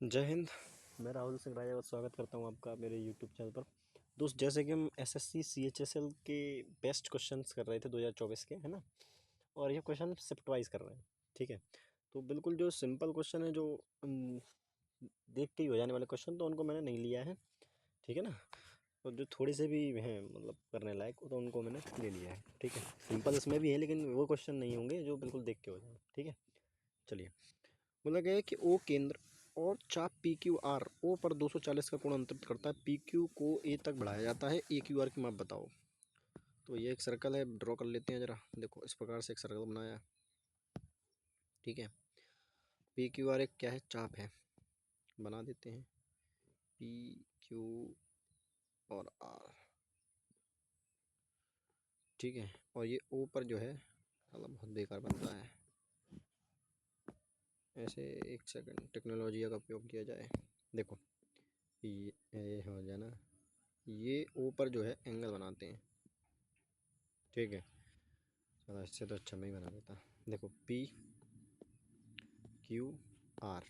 जय हिंद। मैं राहुल सिंह राजा स्वागत करता हूं आपका मेरे यूट्यूब चैनल पर। दोस्त, जैसे कि हम एसएससी सीएचएसएल के बेस्ट क्वेश्चंस कर रहे थे 2024 के, है ना। और ये क्वेश्चन शिफ्ट वाइज कर रहे हैं, ठीक है। तो बिल्कुल जो सिंपल क्वेश्चन है, जो देख के ही हो जाने वाले क्वेश्चन, तो उनको मैंने नहीं लिया है, ठीक है ना। और जो थोड़े से भी हैं मतलब करने लायक, तो उनको मैंने ले लिया है, ठीक है। सिंपल इसमें भी है, लेकिन वो क्वेश्चन नहीं होंगे जो बिल्कुल देख के हो जाए, ठीक है। चलिए, बोला गया है कि ओ केंद्र और चाप पी क्यू आर ओ पर 240 का कोण अंतरित करता है। पी क्यू को ए तक बढ़ाया जाता है, ए क्यू आर की माप बताओ। तो ये एक सर्कल है, ड्रॉ कर लेते हैं जरा। देखो, इस प्रकार से एक सर्कल बनाया, ठीक है। पी क्यू आर एक क्या है, चाप है, बना देते हैं पी क्यू और आर, ठीक है। और ये ओ पर जो है मतलब बहुत बेकार बनता है, ऐसे एक सेकंड टेक्नोलॉजी का उपयोग किया जाए। देखो, ये हो जाए ना, ये ओ पर जो है एंगल बनाते हैं, ठीक है। चलो, इससे तो अच्छा मैं ही बना देता। देखो, पी क्यू आर,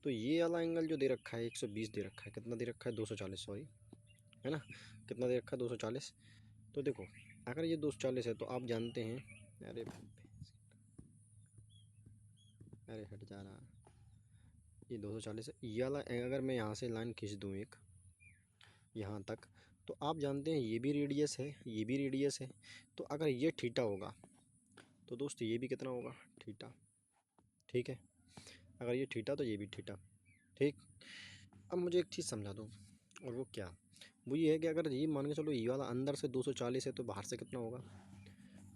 तो ये वाला एंगल जो दे रखा है 120 दे रखा है, कितना दे रखा है 240, सॉरी, है ना। कितना दे रखा है 240। तो देखो, अगर ये 240 है तो आप जानते हैं, अरे अरे हट जा रहा, ये 240 है। ये वाला अगर मैं यहाँ से लाइन खींच दूँ एक यहाँ तक, तो आप जानते हैं ये भी रेडियस है, ये भी रेडियस है। तो अगर ये थीटा होगा तो दोस्त ये भी कितना होगा, थीटा, ठीक है। अगर ये थीटा तो ये भी थीटा, ठीक। अब मुझे एक चीज़ समझा दो, और वो क्या, वो ये है कि अगर ये मान के चलो ये वाला अंदर से 240 है, तो बाहर से कितना होगा,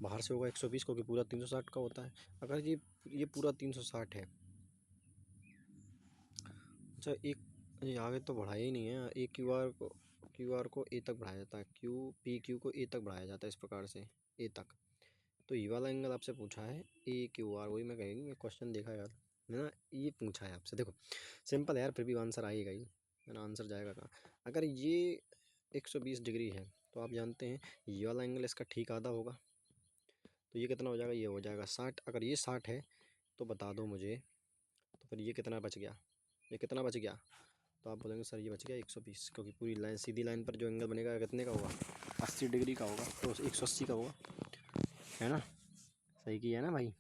बाहर से होगा 120, क्योंकि पूरा 360 का होता है। अगर ये पूरा 360 है, अच्छा एक ये आगे तो बढ़ाया ही नहीं है, ए क्यू आर को ए तक बढ़ाया जाता है, पी क्यू को ए तक बढ़ाया जाता है, इस प्रकार से ए तक। तो ये वाला एंगल आपसे पूछा है ए क्यू आर, वही मैं कहेंगे, मैं क्वेश्चन देखा यार, है ना। ये पूछा है आपसे, देखो सिंपल है यार, फिर भी आंसर आएगा ही, है ना। आंसर जाएगा कहाँ, अगर ये 120 डिग्री है, तो आप जानते हैं ये वाला एंगल इसका ठीक आधा होगा। तो ये कितना हो जाएगा, ये हो जाएगा 60। अगर ये 60 है तो बता दो मुझे, तो फिर ये कितना बच गया, ये कितना बच गया। तो आप बोलेंगे सर ये बच गया 120, क्योंकि पूरी लाइन, सीधी लाइन पर जो एंगल बनेगा कितने का होगा, 80 डिग्री का होगा, तो 180 का होगा, है ना। सही किया है ना भाई।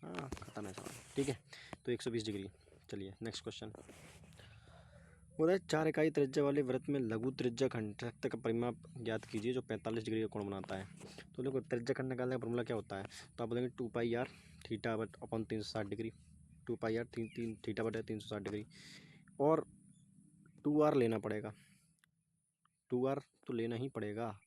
हाँ, खत्म है सवाल, ठीक है। तो 120 डिग्री। चलिए नेक्स्ट क्वेश्चन। बोला है 4 इकाई त्रिज्या वाले वृत्त में लघु त्रिज्या खंड का परिमाप ज्ञात कीजिए जो 45 डिग्री का कोण बनाता है। तो देखो, त्रिज्या खंड निकालने का फॉर्मूला क्या होता है, तो आप बोलेंगे 2 pi r theta but upon 360 degree, 2 pi r तीन तीन थीटा बटे 360 डिग्री। और 2 आर लेना पड़ेगा, 2 आर तो लेना ही पड़ेगा,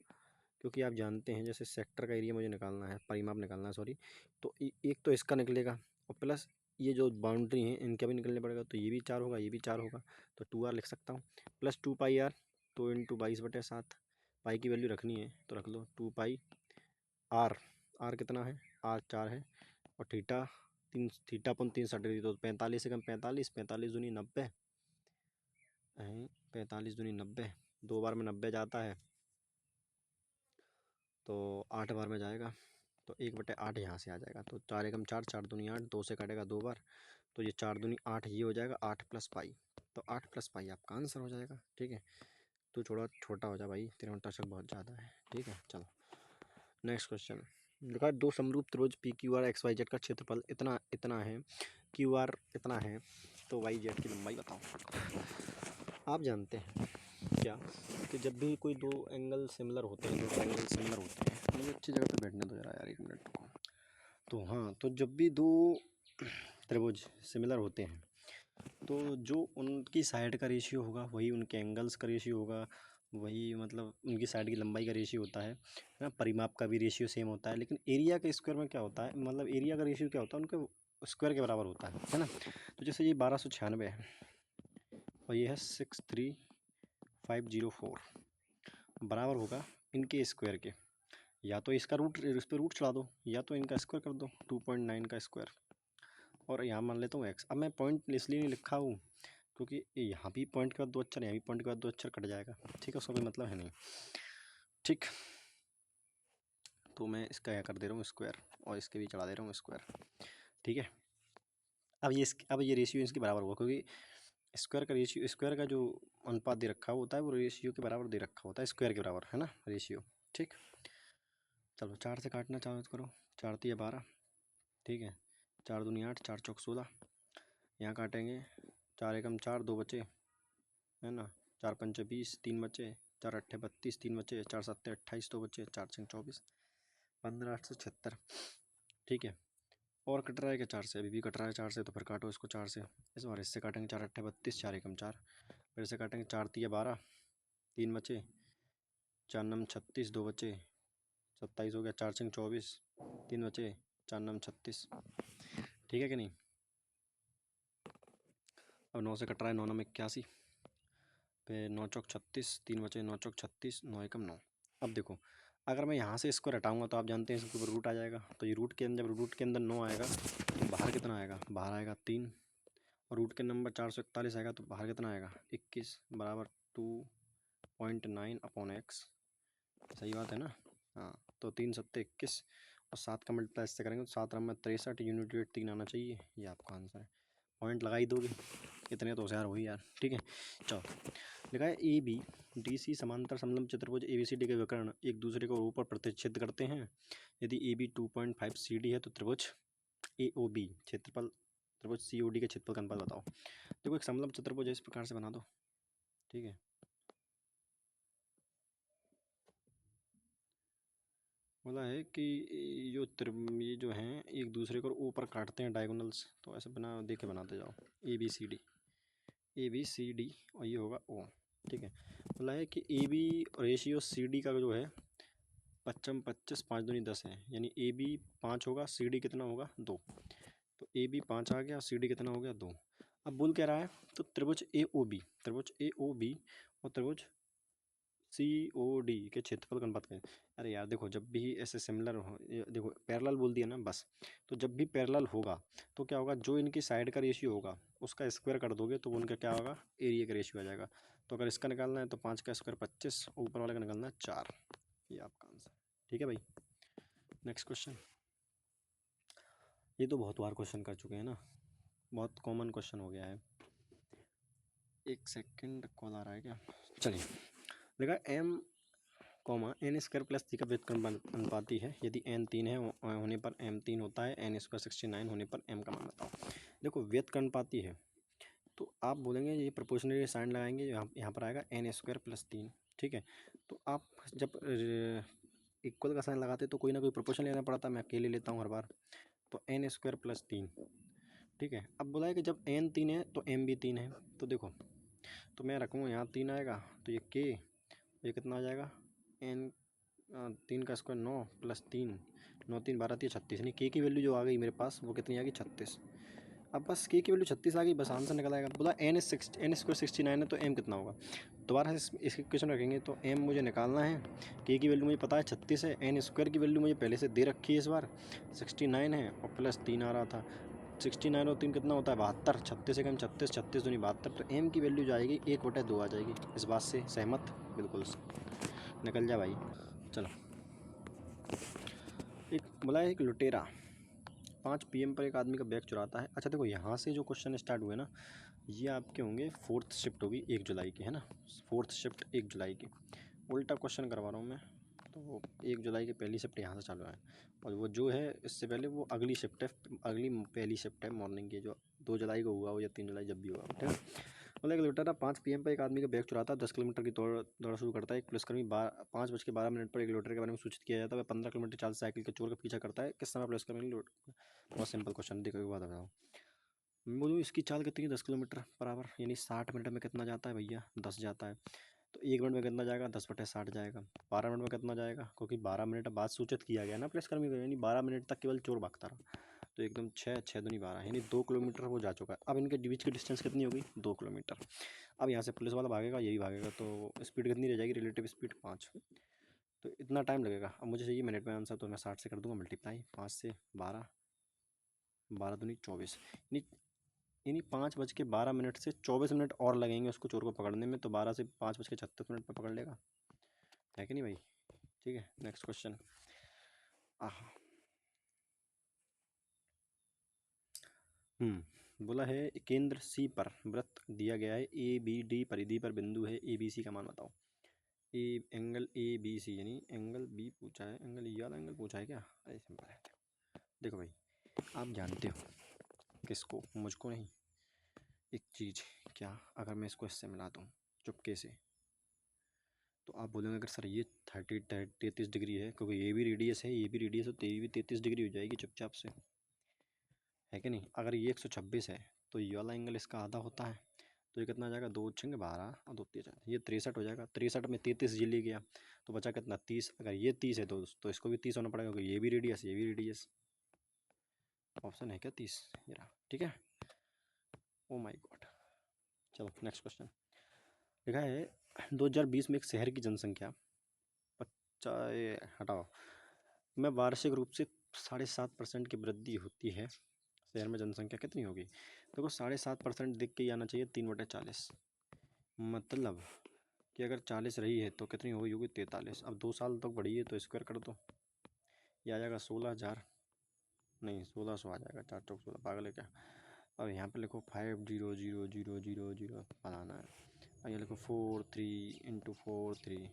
क्योंकि आप जानते हैं जैसे सेक्टर का एरिया मुझे निकालना है, परिमाप निकालना है, सॉरी। तो एक तो इसका निकलेगा, और प्लस ये जो बाउंड्री है इनका भी निकलने पड़ेगा, तो ये भी 4 होगा, ये भी 4 होगा। तो 2 आर लिख सकता हूँ, प्लस 2 पाई आर, तो इंटू 22/7, पाई की वैल्यू रखनी है तो रख लो, 2 पाई आर, आर कितना है, आर 4 है, और थीटा थीटा अपन 360 डिग्री, तो 45 से कम 45, 45 दूनी 90, 45 दूनी 90, 2 बार में 90 जाता है, तो 8 बार में जाएगा, तो 1/8 यहाँ से आ जाएगा। तो 4 एकम 4, 4 दूनी 8, 2 से कटेगा 2 बार, तो ये 4 दूनी 8, ये हो जाएगा 8 प्लस पाई। तो 8 प्लस पाई आपका आंसर हो जाएगा, ठीक है। तो थोड़ा छोटा हो जा भाई, तेरा टचक बहुत ज़्यादा है, ठीक है। चलो नेक्स्ट क्वेश्चन। देखा, दो समरूप त्रिभुज P Q R X Y Z का क्षेत्रफल इतना इतना है, क्यू आर इतना है, तो वाई जेड की लंबाई बताओ। आप जानते हैं क्या, कि जब भी कोई दो एंगल सिमिलर होते हैं, दो ट्रायंगल सिमिलर होते हैं, मुझे अच्छी जगह पे बैठने दो यार, 1 मिनट को। तो हाँ, तो जब भी दो त्रिभुज सिमिलर होते हैं, तो जो उनकी साइड का रेशियो होगा वही उनके एंगल्स का रेशियो होगा, वही मतलब उनकी साइड की लंबाई का रेशियो होता है ना। परिमाप का भी रेशियो सेम होता है, लेकिन एरिया के स्क्वायर में क्या होता है, मतलब एरिया का रेशियो क्या होता है, उनके स्क्वायर के बराबर होता है ना। तो जैसे ये 1296 है और ये है 63504, बराबर होगा इनके स्क्वायर के, या तो इसका रूट, इस पर रूट चढ़ा दो, या तो इनका स्क्वायर कर दो, 2.9 का स्क्वायर। और यहाँ मान लेता हूँ एक्स। अब मैं पॉइंट इसलिए नहीं लिखा हूँ क्योंकि यहाँ भी पॉइंट के बाद 2 अक्षर, यहाँ भी पॉइंट के बाद 2 अक्षर कट जाएगा, ठीक है, उसका कोई मतलब है नहीं, ठीक। तो मैं इसका क्या कर दे रहा हूँ, स्क्वायर, और इसके भी चढ़ा दे रहा हूँ स्क्वायर, ठीक है। अब ये रेशियो इसके बराबर होगा, क्योंकि स्क्वायर का जो अनुपात दे रखा होता है वो रेशियो के बराबर दे रखा होता है, स्क्वायर के बराबर, है ना रेशियो। ठीक, चलो 4 से काटना चालू करो। 4 तिया 12, ठीक है। 4 दूनी 8, 4 चौक 16, यहाँ काटेंगे। 4 एकम 4, 2 बचे, है ना। 4 पंचे 20, 3 बचे। 4 अट्ठे 32, 3 बचे। 4 सत्ते 28, 2 बचे। 4 छंग 24, 15 8 से 76, ठीक है। और कट रहा है क्या 4 से? अभी भी कट रहा है 4 से, तो फिर काटो इसको 4 से। इस बार इससे काटेंगे। 4 अट्ठे 32, 4 एकम 4, फिर से काटेंगे। 4 तिया 12, 3 बचे। 4 नम 36, 2 बचे। 27 हो गया। 4 छंग 24, 3 बचे। 4 नम 36, ठीक है कि नहीं। अब 9 से कट रहा है। 9 नम 81, फिर 9 चौक 36, 3 बचे। 9 चौक 36, 9 एकम 9। अब देखो, अगर मैं यहाँ से इसको हटाऊंगा तो आप जानते हैं इसके ऊपर रूट आ जाएगा। तो ये रूट के अंदर, जब रूट के अंदर 9 आएगा तो बाहर कितना आएगा? बाहर आएगा 3। और रूट के नंबर 441 आएगा तो बाहर कितना आएगा? 21 बराबर 2.9/x। सही बात है ना। हाँ, तो 3 सत्ते 21 और 7 का मल्टीप्लाई इससे करेंगे तो 7 रम 63, यूनिट वेट 3 आना चाहिए। ये आपका आंसर है। पॉइंट लगा ही दोगे, इतने तो होशियार हो ही यार। ठीक है, चलो। लिखा है ए बी डी सी समांतर समलंब चतुर्भुज ए बी सी डी के विकर्ण एक दूसरे को ऊपर प्रतिच्छेद करते हैं। यदि ए बी 2.5 सी डी है तो त्रिभुज ए ओ बी क्षेत्रफल त्रिभुज सी ओ डी के क्षेत्रफल का अनुपात बताओ। देखो, एक समलंब चतुर्भुज इस प्रकार से बना दो, ठीक है। बोला है कि ये जो हैं एक दूसरे को ऊपर काटते हैं डायगोनल्स, तो ऐसे बना दे के बनाते जाओ। A B C D, A B C D, और ये होगा ओ, ठीक है। बोला है कि A B ratio C D का जो है 55 25 5 दूनी 10 है, यानी ए बी 5 होगा, सी डी कितना होगा? 2। तो ए बी 5 आ गया, सी डी कितना हो गया? 2। अब बोल क्या रहा है? तो त्रिभुज ए ओ बी, त्रिभुज ए ओ बी और त्रिभुज सी ओ डी के क्षेत्रफल का अनुपात करें। अरे यार देखो, जब भी ऐसे सिमिलर हो, देखो पैरेलल बोल दिया ना बस, तो जब भी पैरेलल होगा तो क्या होगा? जो इनकी साइड का रेशियो होगा उसका स्क्वायर कर दोगे तो उनका क्या होगा? एरिया का रेशियो आ जाएगा। तो अगर इसका निकालना है तो 5 का स्क्वायर 25, ऊपर वाले का निकालना है 4। ये आपका आंसर, ठीक है भाई। Next question. ये तो बहुत बार क्वेश्चन कर चुके हैं ना, बहुत कॉमन क्वेश्चन हो गया है। एक सेकंड, कॉल आ रहा है क्या? चलिए, देखा M comma N square plus three का व्युत्क्रम अनुपाती है। यदि एन 3 है होने पर एम 3 होता है। एन स्क्वायर 69 होने पर एम का मान बताओ। देखो, व्युत्क्रम अनुपाती है तो आप बोलेंगे ये प्रोपोर्शनल साइन लगाएंगे, यहाँ पर आएगा एन स्क्वायर प्लस 3, ठीक है। तो आप जब इक्वल का साइन लगाते तो कोई ना कोई प्रोपोर्शन लेना पड़ता, मैं अकेले लेता हूँ हर बार। तो एन स्क्वायर प्लस 3, ठीक है। अब बोला है कि जब एन 3 है तो एम भी 3 है। तो देखो, तो मैं रखूँगा यहाँ 3 आएगा, तो ये के, ये कितना आ जाएगा? एन 3 का स्क्वायर 9 प्लस 3, 9 3 12 3 36, नहीं के की वैल्यू जो आ गई मेरे पास वो कितनी आ गई? 36। अब बस के की वैल्यू 36 आ गई, बस आंसर निकल आएगा। बोला एन स्क्वायर 69 है तो एम कितना होगा? दोबारा से इसकी क्वेश्चन रखेंगे तो एम मुझे निकालना है, के की वैल्यू मुझे पता है 36 है, एन स्क्वायर की वैल्यू मुझे पहले से दे रखी है, इस बार 69 है और प्लस 3 आ रहा था। 69 और 3 कितना होता है? 72। 36 एकम 36, 36 दूनी 72, तो एम की वैल्यू जाएगी 1/2 आ जाएगी। इस बात से सहमत? बिल्कुल निकल जा भाई। चलो, एक बोला है एक लुटेरा 5 PM पर एक आदमी का बैग चुराता है। अच्छा देखो, यहाँ से जो क्वेश्चन स्टार्ट हुए ना, ये आपके होंगे 4th शिफ्ट होगी 1 जुलाई की, है ना। 4th शिफ्ट 1 जुलाई की। उल्टा क्वेश्चन करवा रहा हूँ मैं, तो 1 जुलाई की पहली शिफ्ट यहाँ से चालू है, और वो जो है इससे पहले वो अगली शिफ्ट है, अगली पहली शिफ्ट है मॉर्निंग की, जो 2 जुलाई को हुआ हो या 3 जुलाई, जब भी हुआ, ठीक है। मतलब एक लुटेरा 5 PM पर एक आदमी का बैग चुराता है। 10 किलोमीटर की दौड़ शुरू करता है। एक पुलिसकर्मी 5:12 पर एक लुटेरे के बारे में सूचित किया जाता है। वह 15 किलोमीटर चाल से साइकिल के चोर का पीछा करता है। किस समय पुलिसकर्मी बहुत सिंपल क्वेश्चन, देखो एक बात बताओ। मैं बोलूँ इसकी चाल कितनी है? 10 किलोमीटर बराबर, यानी 60 मिनट में कितना जाता है भैया? 10 जाता है। तो 1 मिनट में कितना जाएगा? 10/60 जाएगा। 12 मिनट में कितना जाएगा? क्योंकि 12 मिनट बाद सूचित किया गया ना पुलिसकर्मी को, यानी 12 मिनट तक केवल चोर भागता रहा। तो एकदम 6 6 दूनी 12, यानी 2 किलोमीटर वो जा चुका है। अब इनके बीच की डिस्टेंस कितनी होगी? 2 किलोमीटर। अब यहाँ से पुलिस वाला भागेगा, यही भागेगा, तो स्पीड कितनी रह जाएगी? Relative speed 5। तो इतना टाइम लगेगा। अब मुझे चाहिए मिनट में आंसर, तो मैं 60 से कर दूंगा मल्टीप्लाई, 5 से 12, 12 दूनी 24, यानी 5:12 से 24 मिनट और लगेंगे उसको चोर को पकड़ने में। तो 12 से 5:36 पर पकड़ लेगा, है कि नहीं भाई? ठीक है, नेक्स्ट क्वेश्चन। आह बोला है केंद्र सी पर वृत्त दिया गया है, ए बी डी परिधि पर बिंदु है ए बी सी का मान बताओ। ए एंगल ए बी सी यानी एंगल बी पूछा है, एंगल ये वाला एंगल पूछा है क्या? अरे सिंपल है। देखो भाई आप जानते हो किसको, मुझको नहीं, एक चीज़, क्या अगर मैं इसको इससे मिला दूँ चुपके से, तो आप बोलेंगे अगर सर ये 33 डिग्री है, क्योंकि ये भी रेडियस है ये भी रेडियस है, तो ये भी 33 डिग्री हो जाएगी चुपचाप से, है कि नहीं? अगर ये 126 है तो ये वाला एंगल इसका आधा होता है, तो ये कितना आ जाएगा? 2 छंग 12 और 2 3 ये 63 हो जाएगा। 63 में 33 ये ले गया तो बचा कितना? 30। अगर ये 30 है तो इसको भी 30 होना पड़ेगा, क्योंकि ये भी रेडियस ये भी रेडियस। ऑप्शन है क्या 30? ये रहा, ठीक है। Oh my God. चलो नेक्स्ट क्वेश्चन। लिखा है 2020 में एक शहर की जनसंख्या हटाओ में वार्षिक रूप से 7.5% की वृद्धि होती है, शहर में जनसंख्या कितनी होगी? देखो 7.5% दिख के ही आना चाहिए, 3/40, मतलब कि अगर 40 रही है तो कितनी होगी? 43। अब 2 साल तक बढ़ी है तो स्क्वायर कर दो, ये आ जाएगा 16,000, नहीं 1600 आ जाएगा, 4 चौक 16, पागल है क्या? अब यहाँ पे लिखो 500000 बनाना है, और ये लिखो 43 × 43,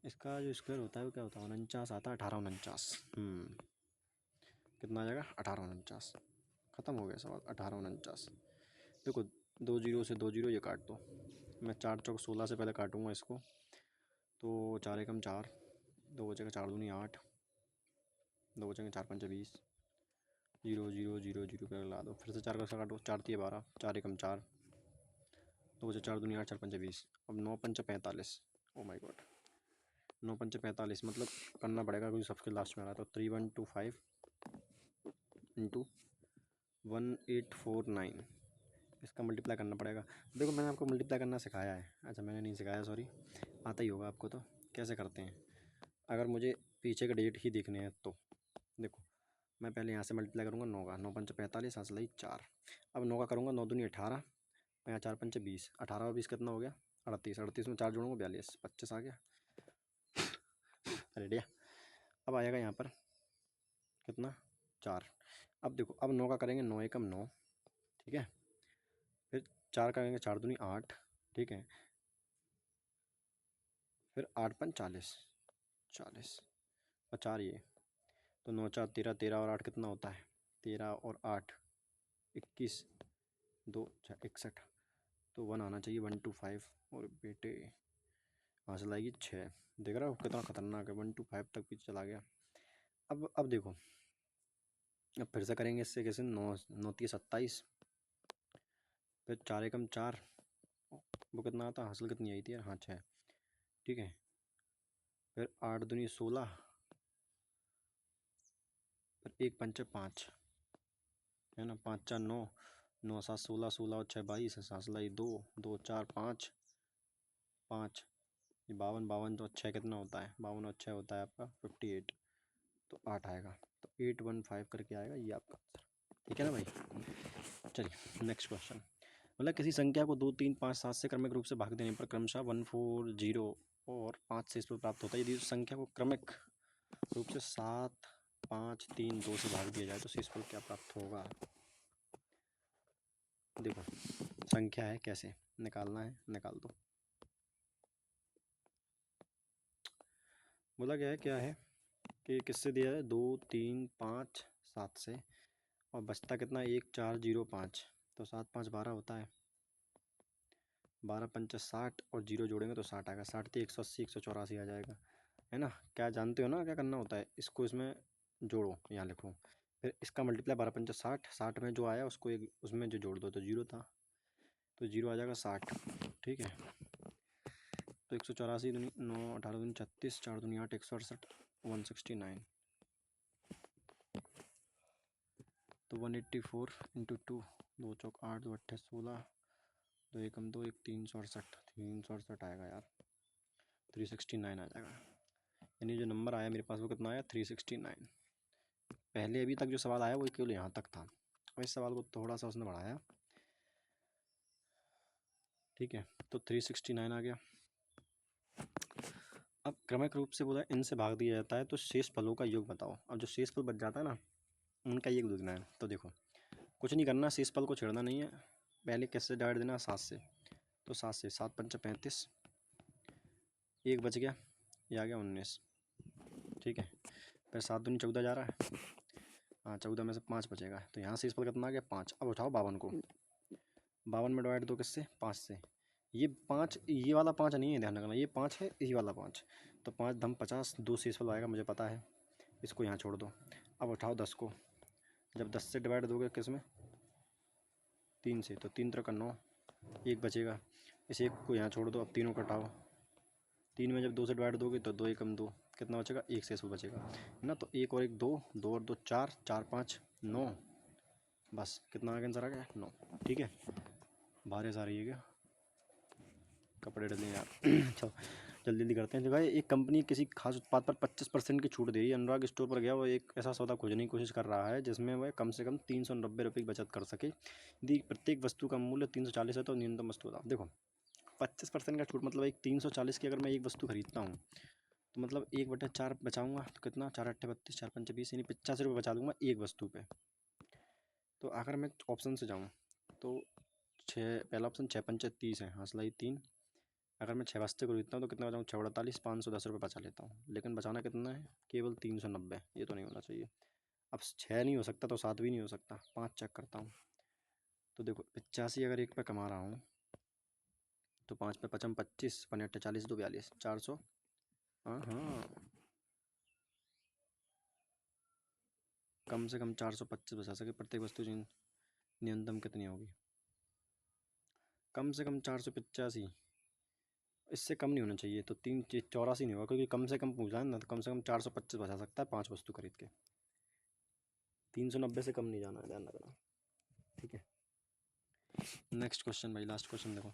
इसका जो स्क्वायर होता है वो क्या होता है? 49 आता है, 1849। कितना आ जाएगा? 1849। ख़त्म हो गया सवाल, 1849। देखो 2 जीरो से 2 जीरो ये काट दो, मैं 4 चौक 16 से पहले काटूंगा इसको, तो 4 एकम 4, 2 बचेगा 4 दूनी 8, 2 बचेंगे 4 पंचे 20, 0 0 0 0 पे ला दो, फिर से 4 का काटो, 4 3 12, 4 एकम 4, 2 बचे 4 दूनी 8, 4 पंचे 20, अब 9 पंचे 45। ओ माय गॉड, 9 पंचे 45 मतलब करना पड़ेगा क्योंकि सबके लास्ट में आ रहा है, तो 3125 × 1849, इसका मल्टीप्लाई करना पड़ेगा। देखो मैंने आपको मल्टीप्लाई करना सिखाया है, अच्छा मैंने नहीं सिखाया सॉरी, आता ही होगा आपको। तो कैसे करते हैं, अगर मुझे पीछे के डेट ही देखने हैं तो देखो मैं पहले यहाँ से मल्टीप्लाई करूँगा 9 का, 9 पंचे 45, हाथ लाई 4, अब 9 का करूँगा, 9 दूनी 18, यहाँ 4 पंचे 20, 18 और 20 कितना हो गया? 38, 38 में 4 जोड़ूंगा 42, 25 आ गया, रेडिया। अब आएगा यहाँ पर कितना? 4। अब देखो अब 9 का करेंगे, 9 एकम 9, ठीक है, फिर 4 करेंगे, 4 दूनी 8, ठीक है, फिर 8 पंच 40, 40 और 4 ये, तो 9 4 13, 13 और 8 कितना होता है? 13 और 8 21, 2 6 61, तो 1 आना चाहिए, 125। और बेटे हासिल आएगी 6। देख रहा हो कितना खतरनाक है, 125 तक भी चला गया। अब देखो, अब फिर से करेंगे इससे कैसे? 9 9 3 27, फिर 4 एकम 4, वो कितना आता? हासिल कितनी आई थी यार? हाँ 6, ठीक है, फिर 8 दूनी 16, फिर 1 पंचे 5, है ना, 5 4 9, 9 7 16, 16 और 6 22, सांस लाई 2, 2 4 5, 5 ये 52, 52 तो 6 कितना होता है? 52 और 6 होता है आपका 58, तो 8 आएगा, तो 815 करके आएगा ये आपका आंसर, ठीक है ना भाई। चलिए नेक्स्ट क्वेश्चन। मतलब किसी संख्या को 2 3 5 7 से क्रमिक रूप से भाग देने पर क्रमशः 1 4 0 और 5 से इस पर प्राप्त होता है। यदि उस संख्या को क्रमिक रूप से 7 5 3 2 से भाग दिया जाए तो शेषफल क्या प्राप्त होगा? देखो संख्या है, कैसे निकालना है निकाल दो। बोला गया है क्या है कि किससे दिया है? 2 3 5 7 से, और बचता कितना? 1 4 0 5, तो 7 5 12 होता है, 12 पंच 60 और 0 जोड़ेंगे तो 60 आएगा, 60 थी 180, 184 आ जाएगा, है ना। क्या जानते हो ना क्या करना होता है? इसको इसमें जोड़ो, यहाँ लिखो, फिर इसका मल्टीप्लाई 12 पंच 60, 60 में जो आया उसको एक उसमें जो जोड़ दो, तो 0 था, तो 0 आ जाएगा 60, ठीक है। तो 184 दूनी 9, 18 दूनी 36, 4 दूनी 8, 168, 169, तो 184 × 2, 2 चौक 8, 2 अट्ठे 16, 2 एकम 2 1 368, 368 आएगा यार, 369 आ जाएगा, यानी जो नंबर आया मेरे पास वो कितना आया? 369। पहले अभी तक जो सवाल आया वो केवल यहाँ तक था, और इस सवाल को थोड़ा सा उसने बढ़ाया, ठीक है, तो 369 आ गया। अब क्रमिक रूप से बोला इनसे भाग दिया जाता है तो शेष फलों का योग बताओ। अब जो शेष फल बच जाता है ना उनका योग देखना है। तो देखो कुछ नहीं करना, शेषफल को छेड़ना नहीं है, पहले किससे डिवाइड देना, 7 से। तो 7 से, 7 पंचा 35, 1 बच गया, ये आ गया 19, ठीक है। फिर 7 दूनी 14 जा रहा है, हाँ 14 में से 5 बचेगा, तो यहाँ शेषफल कितना आ गया 5। अब उठाओ 52 को, 52 में डिवाइड दो किससे, 5 से। ये 5, ये वाला 5 नहीं है, ध्यान रखना, ये 5 है, ये वाला 5। तो 5 धम 50, 2 शेषफल आएगा, मुझे पता है, इसको यहाँ छोड़ दो। अब उठाओ 10 को, जब 10 से डिवाइड दोगे किस में, 3 से, तो 3 3 का 9, 1 बचेगा, इस 1 को यहाँ छोड़ दो। अब तीनों कटाओ, 3 में जब 2 से डिवाइड दोगे तो 2 एकम 2, कितना बचेगा, 1 शेषफल बचेगा, है ना। तो 1 और 1 2, 2 और 2 4, 4 5 9, बस कितना आगे आंसर आ गया 9, ठीक है। बारिश आ रही है क्या, कपड़े डले यार। चलो जल्दी जल्दी करते हैं। तो भाई एक कंपनी किसी खास उत्पाद पर 25% की छूट दे रही है। अनुराग स्टोर पर गया, वो एक ऐसा सौदा खोजने की कोशिश कर रहा है जिसमें वह कम से कम 390 रुपये की बचत कर सके। यदि प्रत्येक वस्तु का मूल्य 340 है तो न्यूनतम वस्तु बताओ। देखो 25% का छूट मतलब एक 340 की अगर मैं एक वस्तु खरीदता हूँ तो मतलब 1/4 बचाऊँगा तो कितना, 4 8 32, 4 5 20, यानी 85 रुपये बचा दूँगा एक वस्तु पे। तो अगर मैं ऑप्शन से जाऊँ तो पहला ऑप्शन 6 5 30 है, हौसला ही 3। अगर मैं 6 वस्ते को खरीदता हूँ तो कितना बचाऊँ, 6 48, 510 रुपये बचा लेता हूँ। लेकिन बचाना कितना है, केवल 390, ये तो नहीं होना चाहिए। अब 6 नहीं हो सकता तो 7 भी नहीं हो सकता, 5 चेक करता हूँ। तो देखो 85 अगर एक पे कमा रहा हूँ तो 5 पे 55 25, 5 40 2 42, 400, हाँ हाँ, कम से कम 425 बचा सके प्रत्येक वस्तु। न्यूनतम कितनी होगी, कम से कम 485, इससे कम नहीं होना चाहिए। तो 384 नहीं होगा क्योंकि कम से कम पूछा है ना, तो कम से कम 425 बचा सकता है 5 वस्तु खरीद के। 390 से कम नहीं जाना है, ध्यान रखना, ठीक है। नेक्स्ट क्वेश्चन भाई, लास्ट क्वेश्चन देखो।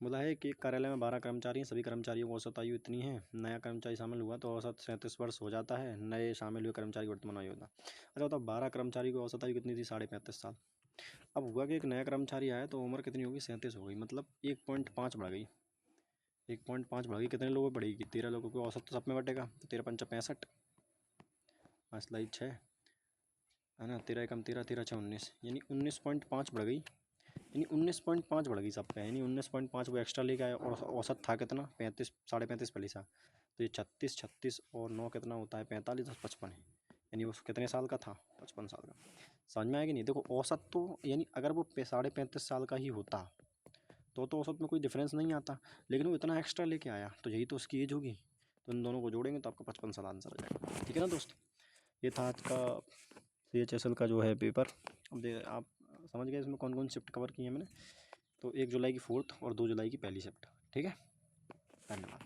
बोला है कि कार्यालय में 12 कर्मचारी हैं, सभी कर्मचारियों की औसत आयु इतनी है, नया कर्मचारी शामिल हुआ तो औसत 37 वर्ष हो जाता है, नए शामिल हुए कर्मचारी की वर्तमान आयु होता। अच्छा बताओ 12 कर्मचारी की औसत आयु कितनी थी, 35.5 साल। अब हुआ कि एक नया कर्मचारी आया तो उम्र कितनी होगी, 37 हो गई, मतलब 1.5 बढ़ गई। 1.5 बढ़ गई, कितने लोगों पर बढ़ेगी, 13 लोगों की औसत तो सब में बटेगा, तो 13 पंचा 65, मसला ही 6 है ना, 13 एकम 13, 13 6 19, यानी 19.5 बढ़ गई, यानी 19.5 बढ़ गई सबका, यानी 19.5 वो एक्स्ट्रा लेके आया। और औसत था कितना, 35 35.5 पहले सा, तो ये 36 36 और 9 कितना होता है, 45 और 55, यानी वो कितने साल का था, 55 साल का। समझ में आएगी नहीं, देखो औसत तो यानी अगर वो 35.5 साल का ही होता तो औसत में कोई डिफरेंस नहीं आता, लेकिन वो इतना एक्स्ट्रा लेके आया तो यही तो उसकी एज होगी, तो इन दोनों को जोड़ेंगे तो आपका 55 साल आंसर हो जाएगा, ठीक है ना दोस्त। ये था आज का CHSL का जो है पेपर। अब आप समझ गए इसमें कौन कौन शिफ्ट कवर की है मैंने। तो 1 जुलाई की 4th और 2 जुलाई की पहली शिफ्ट, ठीक है। धन्यवाद।